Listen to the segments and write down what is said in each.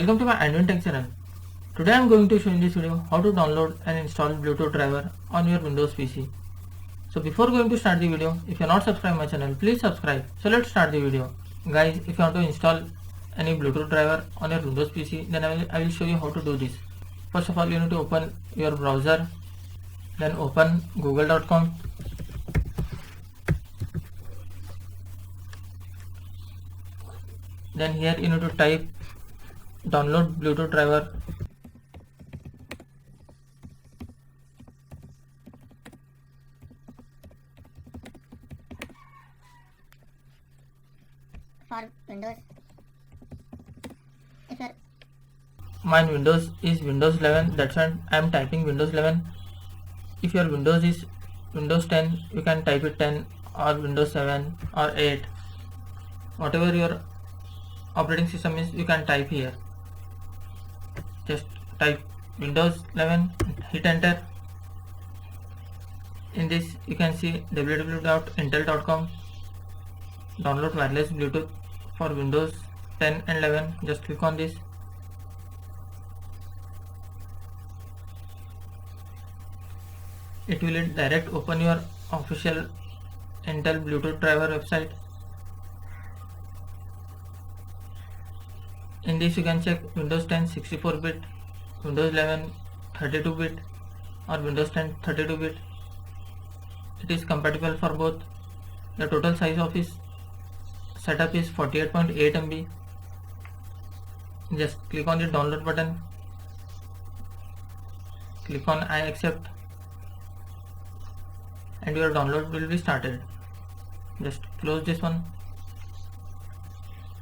Welcome to my Admin Tech channel. Today I am going to show in this video how to download and install Bluetooth driver on your Windows PC. So before going to start the video, if you are not subscribed my channel, please subscribe. So let's start the video. Guys, if you want to install any Bluetooth driver on your Windows PC, then I will show you how to do this. First of all, you need to open your browser, then open google.com. Then here you need to type download Bluetooth driver. For Windows, if you're My Windows is Windows 11, that's why I am typing Windows 11. If your Windows is Windows 10, you can type it 10 or Windows 7 or 8. Whatever your operating system is, you can type here. Just type Windows 11, hit enter. In this you can see www.intel.com, download wireless Bluetooth for Windows 10 and 11. Just click on this. It will direct open your official Intel Bluetooth driver website. In this you can check Windows 10 64-bit, Windows 11 32-bit or Windows 10 32-bit. It is compatible for both. The total size of this setup is 48.8 MB. Just click on the download button. Click on I accept and your download will be started. Just close this one.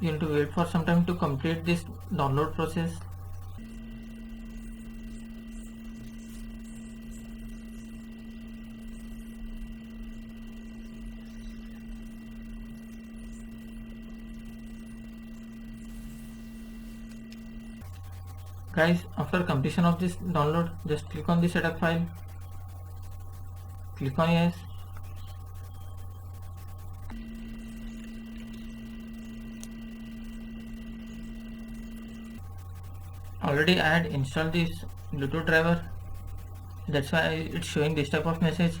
You need to wait for some time to complete this download process. Guys, after completion of this download, just click on the setup file. Click on yes. Already I had installed this Bluetooth driver, that's why it's showing this type of message.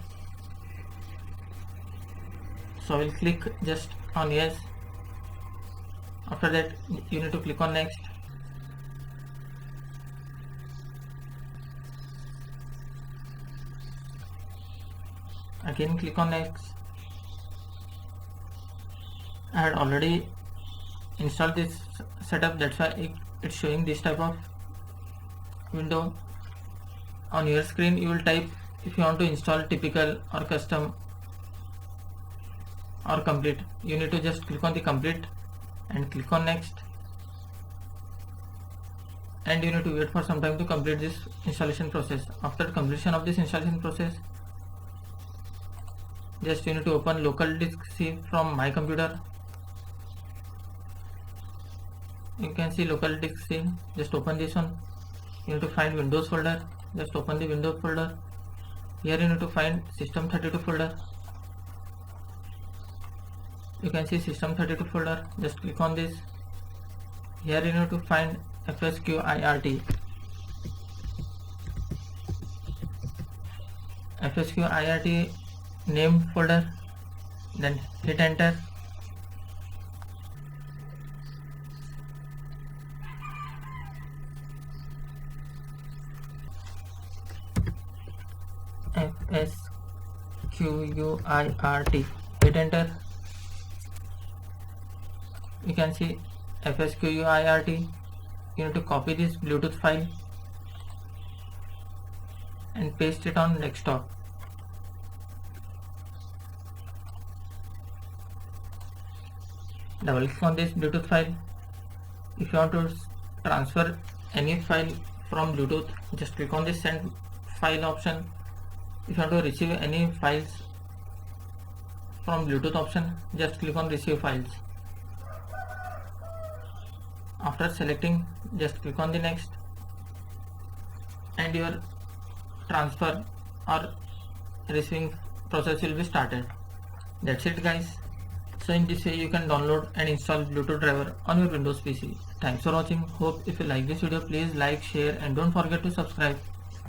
So I will click just on yes. After that you need to click on next. Again click on next. I had already installed this setup, that's why it's showing this type of window. On your screen you will type if you want to install typical or custom or complete. You need to just click on the complete and click on next, and you need to wait for some time to complete this installation process. After completion of this installation process, just you need to open local disk C from my computer. You can see local disk C. Just open this one. You need to find Windows folder. Just open the Windows folder. Here you need to find System32 folder. You can see System32 folder. Just click on this. Here you need to find FSQIRT. FSQIRT name folder. Then hit enter. FSQIRT, hit enter. You can see FSQIRT. You need to copy this Bluetooth file and paste it on desktop. Double click on this Bluetooth file. If you want to transfer any file from Bluetooth, just click on this send file option. If you want to receive any files from Bluetooth option, just click on receive files. After selecting, just click on the next, and your transfer or receiving process will be started. That's it guys. So So in this way you can download and install Bluetooth driver on your Windows PC. Thanks for watching. Hope if you like this video, please like, share and don't forget to subscribe.